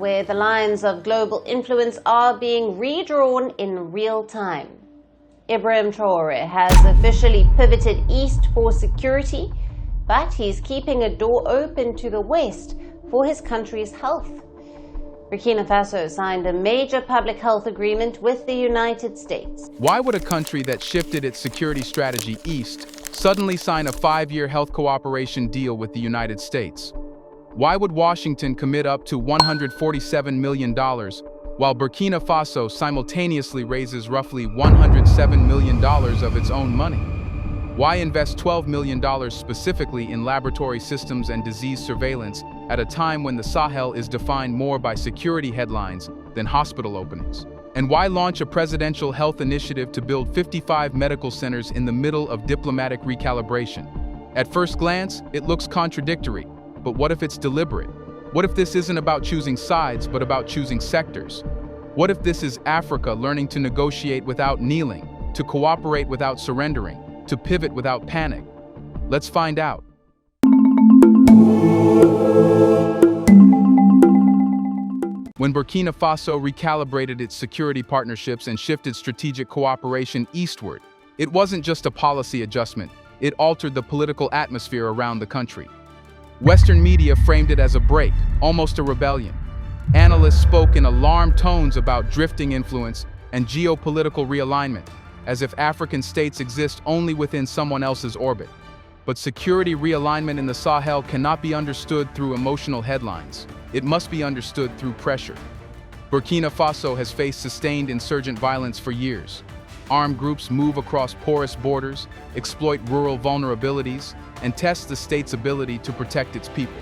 where the lines of global influence are being redrawn in real time. Ibrahim Traore has officially pivoted east for security, but he's keeping a door open to the west for his country's health. Burkina Faso signed a major public health agreement with the United States. Why would a country that shifted its security strategy east suddenly sign a 5-year health cooperation deal with the United States? Why would Washington commit up to $147 million while Burkina Faso simultaneously raises roughly $107 million of its own money? Why invest $12 million specifically in laboratory systems and disease surveillance at a time when the Sahel is defined more by security headlines than hospital openings? And why launch a presidential health initiative to build 55 medical centers in the middle of diplomatic recalibration? At first glance, it looks contradictory, but what if it's deliberate? What if this isn't about choosing sides, but about choosing sectors? What if this is Africa learning to negotiate without kneeling, to cooperate without surrendering, to pivot without panic? Let's find out. When Burkina Faso recalibrated its security partnerships and shifted strategic cooperation eastward, it wasn't just a policy adjustment, it altered the political atmosphere around the country. Western media framed it as a break, almost a rebellion. Analysts spoke in alarmed tones about drifting influence and geopolitical realignment, as if African states exist only within someone else's orbit. But security realignment in the Sahel cannot be understood through emotional headlines. It must be understood through pressure. Burkina Faso has faced sustained insurgent violence for years. Armed groups move across porous borders, exploit rural vulnerabilities, and test the state's ability to protect its people.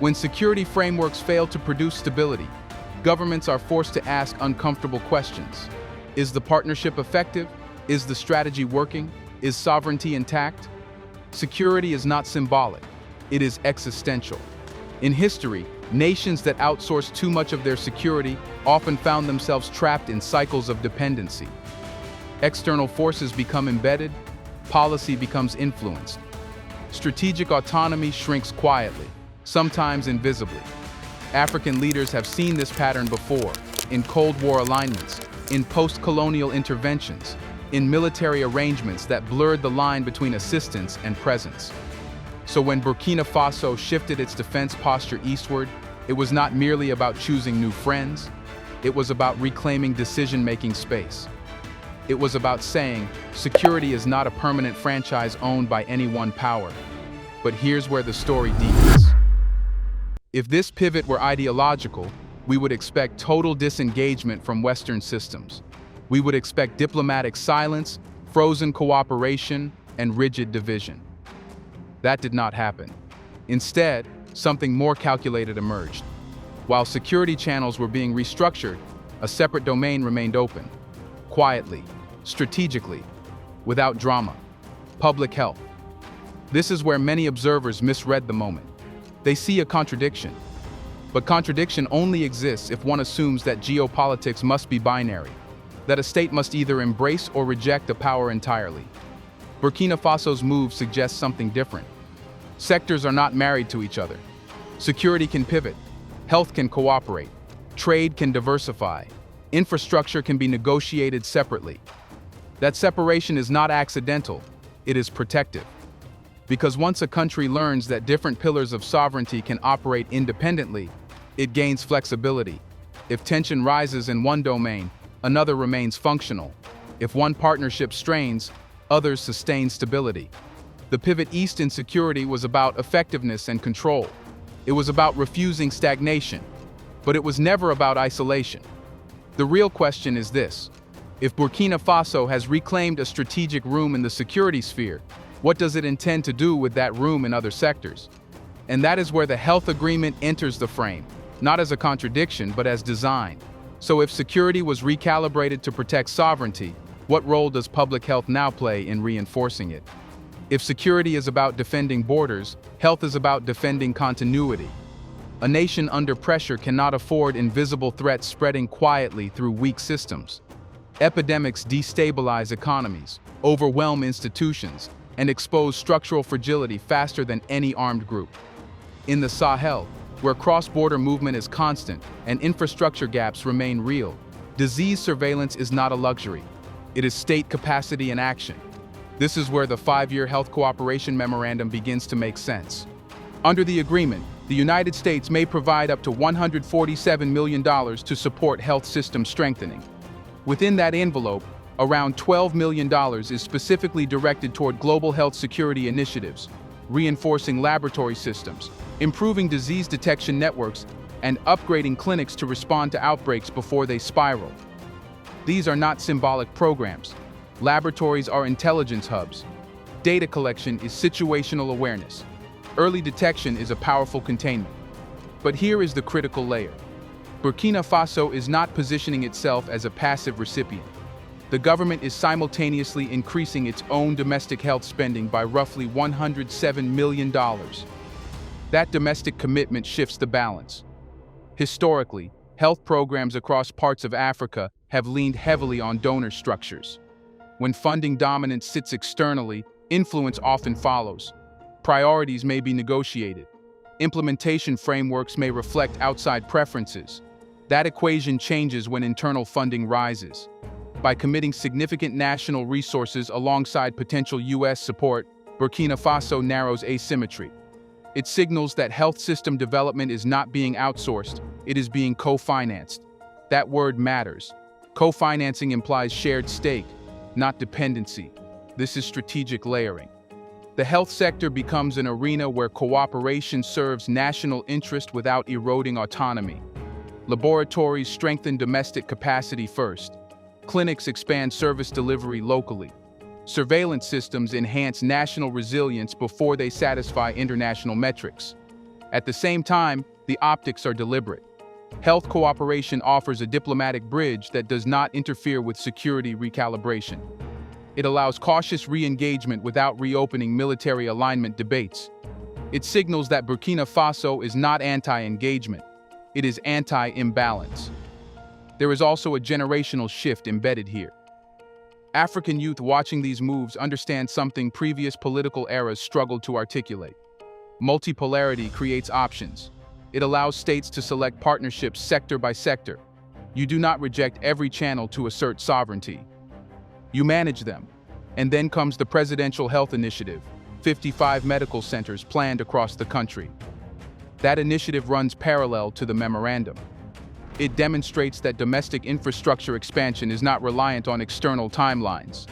When security frameworks fail to produce stability, governments are forced to ask uncomfortable questions. Is the partnership effective? Is the strategy working? Is sovereignty intact? Security is not symbolic, it is existential. In history, nations that outsourced too much of their security often found themselves trapped in cycles of dependency. External forces become embedded, policy becomes influenced. Strategic autonomy shrinks quietly, sometimes invisibly. African leaders have seen this pattern before, in Cold War alignments, in post-colonial interventions, in military arrangements that blurred the line between assistance and presence. So when Burkina Faso shifted its defense posture eastward, it was not merely about choosing new friends, it was about reclaiming decision-making space. It was about saying, security is not a permanent franchise owned by any one power. But here's where the story deepens. If this pivot were ideological, we would expect total disengagement from Western systems. We would expect diplomatic silence, frozen cooperation, and rigid division. That did not happen. Instead, something more calculated emerged. While security channels were being restructured, a separate domain remained open. Quietly, strategically, without drama. Public health. This is where many observers misread the moment. They see a contradiction. But contradiction only exists if one assumes that geopolitics must be binary, that a state must either embrace or reject a power entirely. Burkina Faso's move suggests something different. Sectors are not married to each other. Security can pivot, health can cooperate, trade can diversify, infrastructure can be negotiated separately. That separation is not accidental, it is protective. Because once a country learns that different pillars of sovereignty can operate independently, it gains flexibility. If tension rises in one domain, another remains functional. If one partnership strains, others sustain stability. The pivot east in security was about effectiveness and control. It was about refusing stagnation, but it was never about isolation. The real question is this: if Burkina Faso has reclaimed a strategic room in the security sphere, what does it intend to do with that room in other sectors? And that is where the health agreement enters the frame, not as a contradiction, but as design. So if security was recalibrated to protect sovereignty, what role does public health now play in reinforcing it? If security is about defending borders, health is about defending continuity. A nation under pressure cannot afford invisible threats spreading quietly through weak systems. Epidemics destabilize economies, overwhelm institutions, and expose structural fragility faster than any armed group. In the Sahel, where cross-border movement is constant and infrastructure gaps remain real. Disease surveillance is not a luxury. It is state capacity in action. This is where the 5-year Health Cooperation Memorandum begins to make sense. Under the agreement, the United States may provide up to $147 million to support health system strengthening. Within that envelope, around $12 million is specifically directed toward global health security initiatives, reinforcing laboratory systems, improving disease detection networks, and upgrading clinics to respond to outbreaks before they spiral. These are not symbolic programs. Laboratories are intelligence hubs. Data collection is situational awareness. Early detection is a powerful containment. But here is the critical layer. Burkina Faso is not positioning itself as a passive recipient. The government is simultaneously increasing its own domestic health spending by roughly $107 million. That domestic commitment shifts the balance. Historically, health programs across parts of Africa have leaned heavily on donor structures. When funding dominance sits externally, influence often follows. Priorities may be negotiated. Implementation frameworks may reflect outside preferences. That equation changes when internal funding rises. By committing significant national resources alongside potential U.S. support, Burkina Faso narrows asymmetry. It signals that health system development is not being outsourced, it is being co-financed. That word matters. Co-financing implies shared stake, not dependency. This is strategic layering. The health sector becomes an arena where cooperation serves national interest without eroding autonomy. Laboratories strengthen domestic capacity first. Clinics expand service delivery locally. Surveillance systems enhance national resilience before they satisfy international metrics. At the same time, the optics are deliberate. Health cooperation offers a diplomatic bridge that does not interfere with security recalibration. It allows cautious re-engagement without reopening military alignment debates. It signals that Burkina Faso is not anti-engagement. It is anti-imbalance. There is also a generational shift embedded here. African youth watching these moves understand something previous political eras struggled to articulate. Multipolarity creates options. It allows states to select partnerships sector by sector. You do not reject every channel to assert sovereignty. You manage them. And then comes the Presidential Health Initiative, 55 medical centers planned across the country. That initiative runs parallel to the memorandum. It demonstrates that domestic infrastructure expansion is not reliant on external timelines.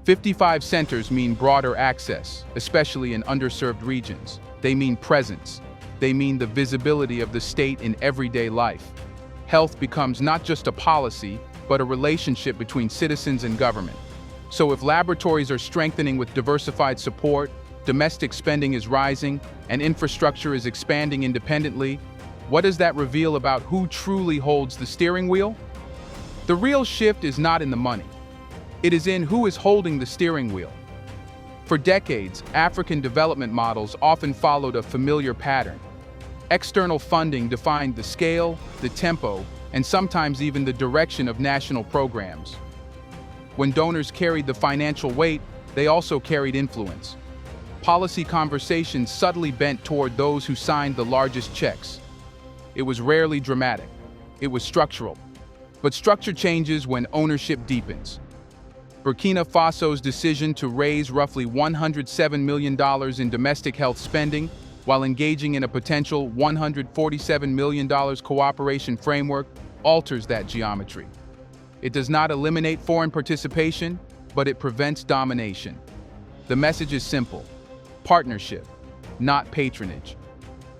55 centers mean broader access, especially in underserved regions. They mean presence. They mean the visibility of the state in everyday life. Health becomes not just a policy, but a relationship between citizens and government. So if laboratories are strengthening with diversified support, domestic spending is rising, and infrastructure is expanding independently, what does that reveal about who truly holds the steering wheel? The real shift is not in the money. It is in who is holding the steering wheel. For decades, African development models often followed a familiar pattern. External funding defined the scale, the tempo, and sometimes even the direction of national programs. When donors carried the financial weight, they also carried influence. Policy conversations subtly bent toward those who signed the largest checks. It was rarely dramatic. It was structural. But structure changes when ownership deepens. Burkina Faso's decision to raise roughly $107 million in domestic health spending while engaging in a potential $147 million cooperation framework alters that geometry. It does not eliminate foreign participation, but it prevents domination. The message is simple: partnership, not patronage.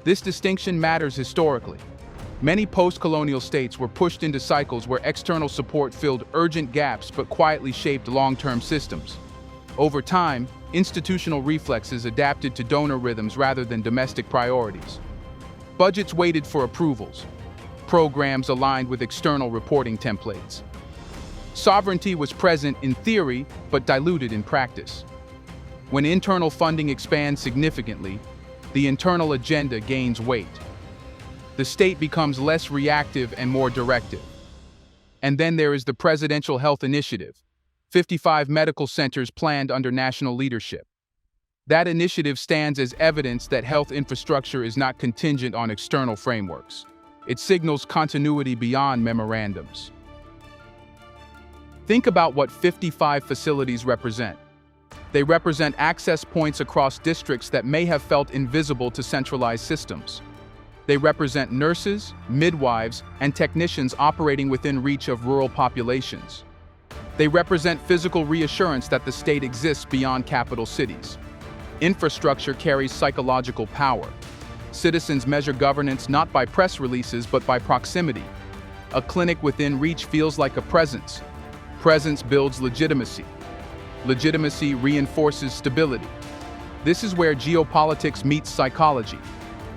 This distinction matters historically. Many post-colonial states were pushed into cycles where external support filled urgent gaps but quietly shaped long-term systems. Over time, institutional reflexes adapted to donor rhythms rather than domestic priorities. Budgets waited for approvals. Programs aligned with external reporting templates. Sovereignty was present in theory, but diluted in practice. When internal funding expands significantly, the internal agenda gains weight. The state becomes less reactive and more directive. And then there is the Presidential Health Initiative, 55 medical centers planned under national leadership. That initiative stands as evidence that health infrastructure is not contingent on external frameworks. It signals continuity beyond memorandums. Think about what 55 facilities represent. They represent access points across districts that may have felt invisible to centralized systems. They represent nurses, midwives, and technicians operating within reach of rural populations. They represent physical reassurance that the state exists beyond capital cities. Infrastructure carries psychological power. Citizens measure governance not by press releases but by proximity. A clinic within reach feels like a presence. Presence builds legitimacy. Legitimacy reinforces stability. This is where geopolitics meets psychology.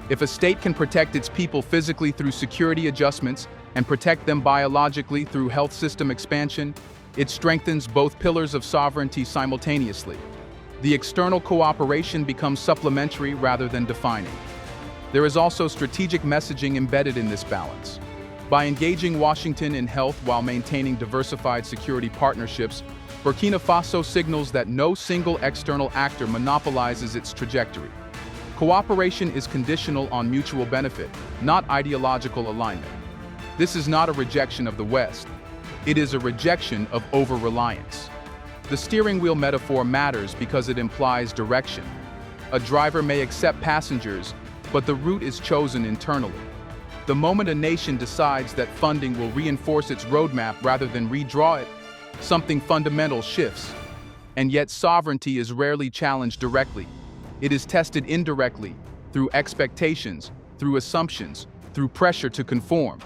If a state can protect its people physically through security adjustments and protect them biologically through health system expansion, it strengthens both pillars of sovereignty simultaneously. The external cooperation becomes supplementary rather than defining. There is also strategic messaging embedded in this balance. By engaging Washington in health while maintaining diversified security partnerships, Burkina Faso signals that no single external actor monopolizes its trajectory. Cooperation is conditional on mutual benefit, not ideological alignment. This is not a rejection of the West. It is a rejection of over-reliance. The steering wheel metaphor matters because it implies direction. A driver may accept passengers, but the route is chosen internally. The moment a nation decides that funding will reinforce its roadmap rather than redraw it, something fundamental shifts. And yet sovereignty is rarely challenged directly. It is tested indirectly, through expectations, through assumptions, through pressure to conform.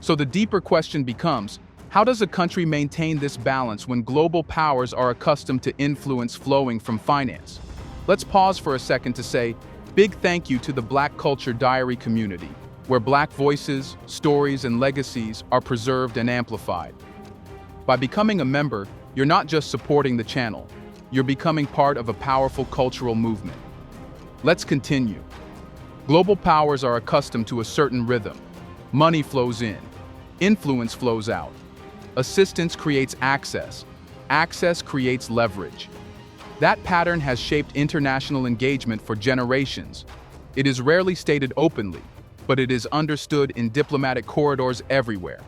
So the deeper question becomes, how does a country maintain this balance when global powers are accustomed to influence flowing from finance? Let's pause for a second to say, big thank you to the Black Culture Diary community, where Black voices, stories, and legacies are preserved and amplified. By becoming a member, you're not just supporting the channel, you're becoming part of a powerful cultural movement. Let's continue. Global powers are accustomed to a certain rhythm. Money flows in, influence flows out. Assistance creates access. Access creates leverage. That pattern has shaped international engagement for generations. It is rarely stated openly, but it is understood in diplomatic corridors everywhere.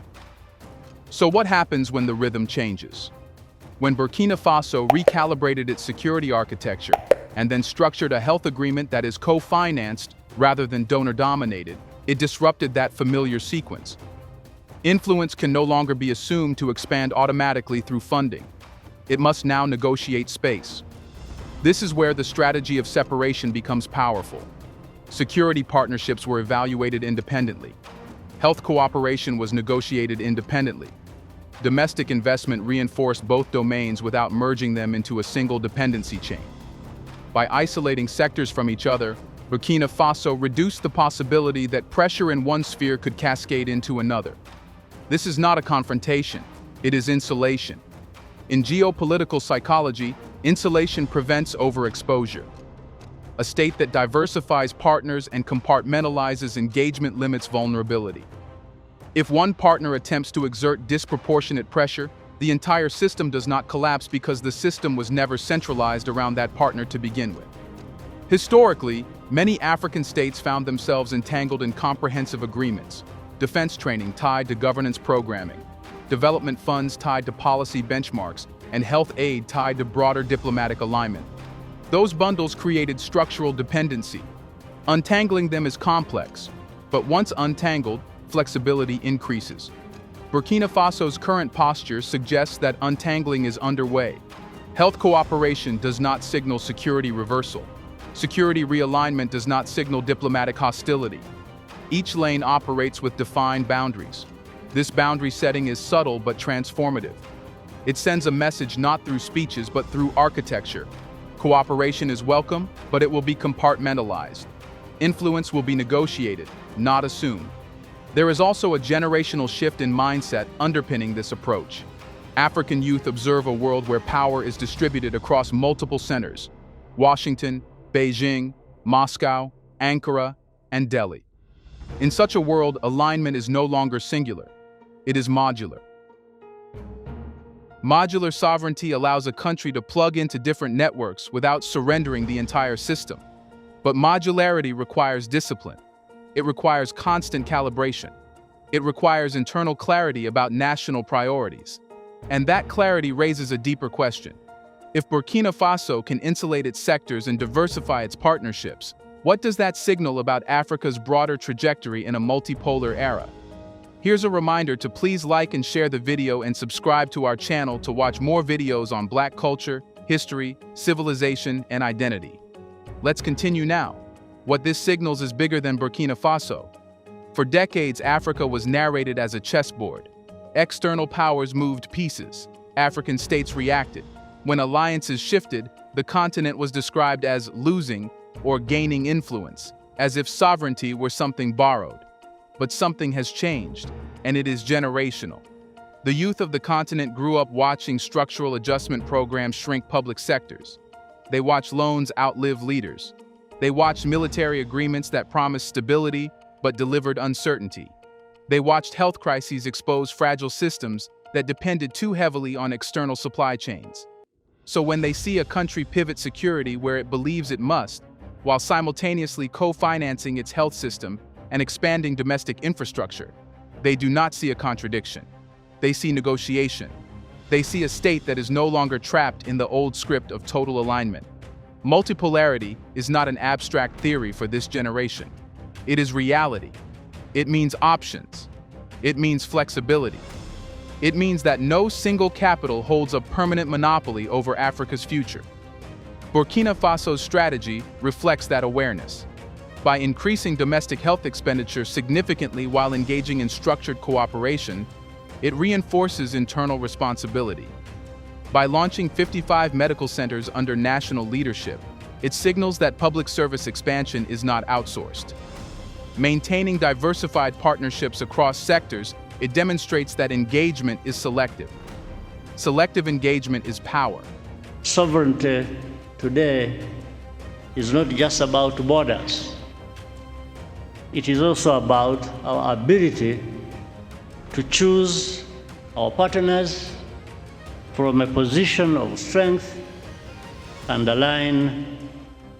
So what happens when the rhythm changes? When Burkina Faso recalibrated its security architecture and then structured a health agreement that is co-financed rather than donor-dominated, it disrupted that familiar sequence. Influence can no longer be assumed to expand automatically through funding. It must now negotiate space. This is where the strategy of separation becomes powerful. Security partnerships were evaluated independently. Health cooperation was negotiated independently. Domestic investment reinforced both domains without merging them into a single dependency chain. By isolating sectors from each other, Burkina Faso reduced the possibility that pressure in one sphere could cascade into another. This is not a confrontation, it is insulation. In geopolitical psychology, insulation prevents overexposure. A state that diversifies partners and compartmentalizes engagement limits vulnerability. If one partner attempts to exert disproportionate pressure, the entire system does not collapse because the system was never centralized around that partner to begin with. Historically, many African states found themselves entangled in comprehensive agreements, defense training tied to governance programming, development funds tied to policy benchmarks, and health aid tied to broader diplomatic alignment. Those bundles created structural dependency. Untangling them is complex, but once untangled, flexibility increases. Burkina Faso's current posture suggests that untangling is underway. Health cooperation does not signal security reversal. Security realignment does not signal diplomatic hostility. Each lane operates with defined boundaries. This boundary setting is subtle but transformative. It sends a message not through speeches but through architecture. Cooperation is welcome, but it will be compartmentalized. Influence will be negotiated, not assumed. There is also a generational shift in mindset underpinning this approach. African youth observe a world where power is distributed across multiple centers: Washington, Beijing, Moscow, Ankara, and Delhi. In such a world, alignment is no longer singular. It is modular. Modular sovereignty allows a country to plug into different networks without surrendering the entire system. But modularity requires discipline. It requires constant calibration. It requires internal clarity about national priorities. And that clarity raises a deeper question. If Burkina Faso can insulate its sectors and diversify its partnerships, what does that signal about Africa's broader trajectory in a multipolar era? Here's a reminder to please like and share the video and subscribe to our channel to watch more videos on Black culture, history, civilization, and identity. Let's continue now. What this signals is bigger than Burkina Faso. For decades, Africa was narrated as a chessboard. External powers moved pieces. African states reacted. When alliances shifted, the continent was described as losing or gaining influence, as if sovereignty were something borrowed. But something has changed, and it is generational. The youth of the continent grew up watching structural adjustment programs shrink public sectors. They watched loans outlive leaders. They watched military agreements that promised stability but delivered uncertainty. They watched health crises expose fragile systems that depended too heavily on external supply chains. So when they see a country pivot security where it believes it must, while simultaneously co-financing its health system and expanding domestic infrastructure, they do not see a contradiction. They see negotiation. They see a state that is no longer trapped in the old script of total alignment. Multipolarity is not an abstract theory for this generation. It is reality. It means options. It means flexibility. It means that no single capital holds a permanent monopoly over Africa's future. Burkina Faso's strategy reflects that awareness. By increasing domestic health expenditure significantly while engaging in structured cooperation, it reinforces internal responsibility. By launching 55 medical centers under national leadership, it signals that public service expansion is not outsourced. Maintaining diversified partnerships across sectors, it demonstrates that engagement is selective. Selective engagement is power. Sovereignty today is not just about borders. It is also about our ability to choose our partners from a position of strength and align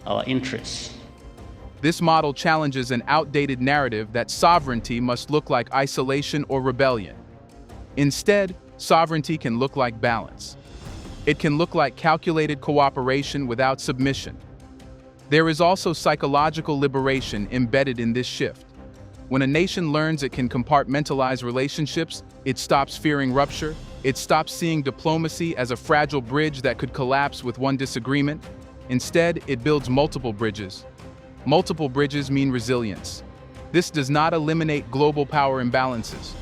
our interests. This model challenges an outdated narrative that sovereignty must look like isolation or rebellion. Instead, sovereignty can look like balance. It can look like calculated cooperation without submission. There is also psychological liberation embedded in this shift. When a nation learns it can compartmentalize relationships, it stops fearing rupture, it stops seeing diplomacy as a fragile bridge that could collapse with one disagreement. Instead, it builds multiple bridges. Multiple bridges mean resilience. This does not eliminate global power imbalances.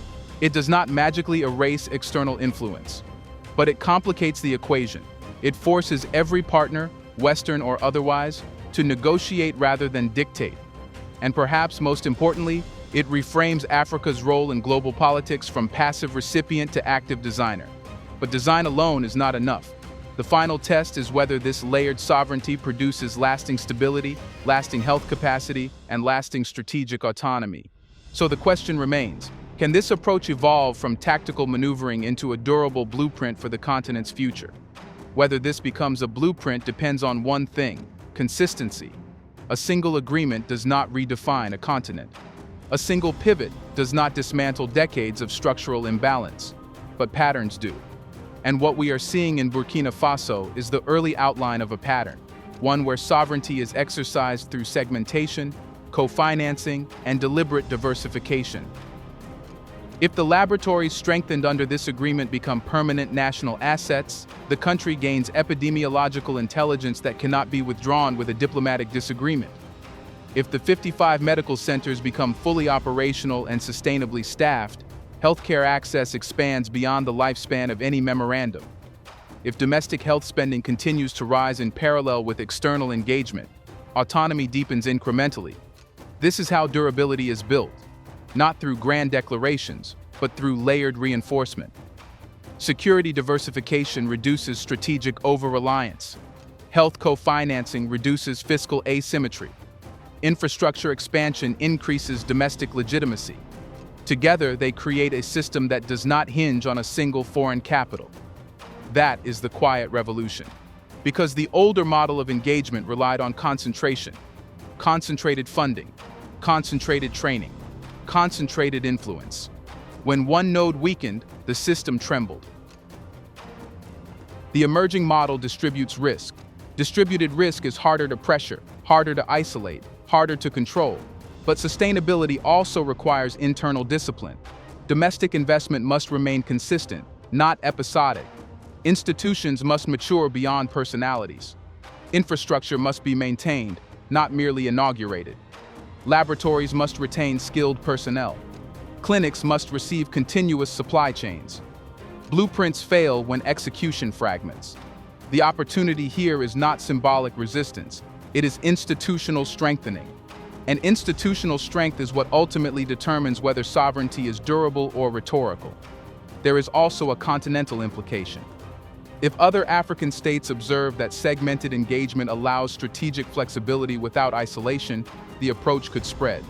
It does not magically erase external influence. But it complicates the equation. It forces every partner, Western or otherwise, to negotiate rather than dictate. And perhaps most importantly, it reframes Africa's role in global politics from passive recipient to active designer. But design alone is not enough. The final test is whether this layered sovereignty produces lasting stability, lasting health capacity, and lasting strategic autonomy. So the question remains, can this approach evolve from tactical maneuvering into a durable blueprint for the continent's future? Whether this becomes a blueprint depends on one thing: consistency. A single agreement does not redefine a continent. A single pivot does not dismantle decades of structural imbalance, but patterns do. And what we are seeing in Burkina Faso is the early outline of a pattern, one where sovereignty is exercised through segmentation, co-financing, and deliberate diversification. If the laboratories strengthened under this agreement become permanent national assets, the country gains epidemiological intelligence that cannot be withdrawn with a diplomatic disagreement. If the 55 medical centers become fully operational and sustainably staffed, healthcare access expands beyond the lifespan of any memorandum. If domestic health spending continues to rise in parallel with external engagement, autonomy deepens incrementally. This is how durability is built, not through grand declarations, but through layered reinforcement. Security diversification reduces strategic over-reliance. Health co-financing reduces fiscal asymmetry. Infrastructure expansion increases domestic legitimacy. Together, they create a system that does not hinge on a single foreign capital. That is the quiet revolution. Because the older model of engagement relied on concentration, concentrated funding, concentrated training, concentrated influence. When one node weakened, the system trembled. The emerging model distributes risk. Distributed risk is harder to pressure, harder to isolate, harder to control. But sustainability also requires internal discipline. Domestic investment must remain consistent, not episodic. Institutions must mature beyond personalities. Infrastructure must be maintained, not merely inaugurated. Laboratories must retain skilled personnel. Clinics must receive continuous supply chains. Blueprints fail when execution fragments. The opportunity here is not symbolic resistance, it is institutional strengthening. And institutional strength is what ultimately determines whether sovereignty is durable or rhetorical. There is also a continental implication. If other African states observe that segmented engagement allows strategic flexibility without isolation, the approach could spread.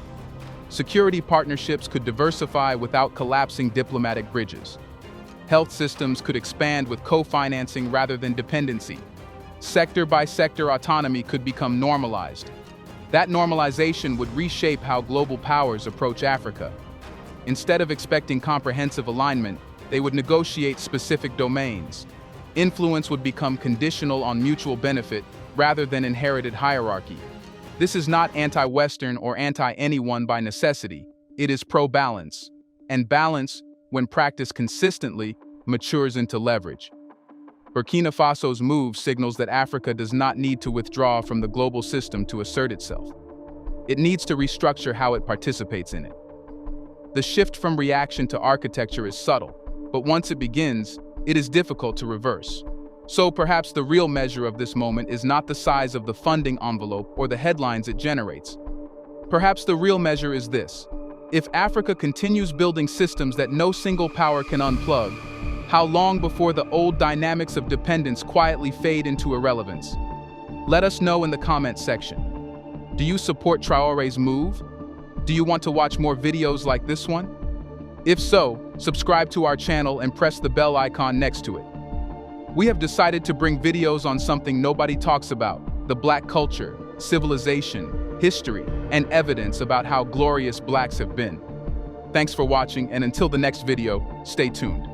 Security partnerships could diversify without collapsing diplomatic bridges. Health systems could expand with co-financing rather than dependency. Sector-by-sector autonomy could become normalized. That normalization would reshape how global powers approach Africa. Instead of expecting comprehensive alignment, they would negotiate specific domains. Influence would become conditional on mutual benefit rather than inherited hierarchy. This is not anti-Western or anti-anyone by necessity. It is pro-balance. And balance, when practiced consistently, matures into leverage. Burkina Faso's move signals that Africa does not need to withdraw from the global system to assert itself. It needs to restructure how it participates in it. The shift from reaction to architecture is subtle, but once it begins, it is difficult to reverse. So perhaps the real measure of this moment is not the size of the funding envelope or the headlines it generates. Perhaps the real measure is this: if Africa continues building systems that no single power can unplug, how long before the old dynamics of dependence quietly fade into irrelevance? Let us know in the comments section. Do you support Traore's move? Do you want to watch more videos like this one? If so, subscribe to our channel and press the bell icon next to it. We have decided to bring videos on something nobody talks about: the Black culture, civilization, history, and evidence about how glorious Blacks have been. Thanks for watching, and until the next video, stay tuned.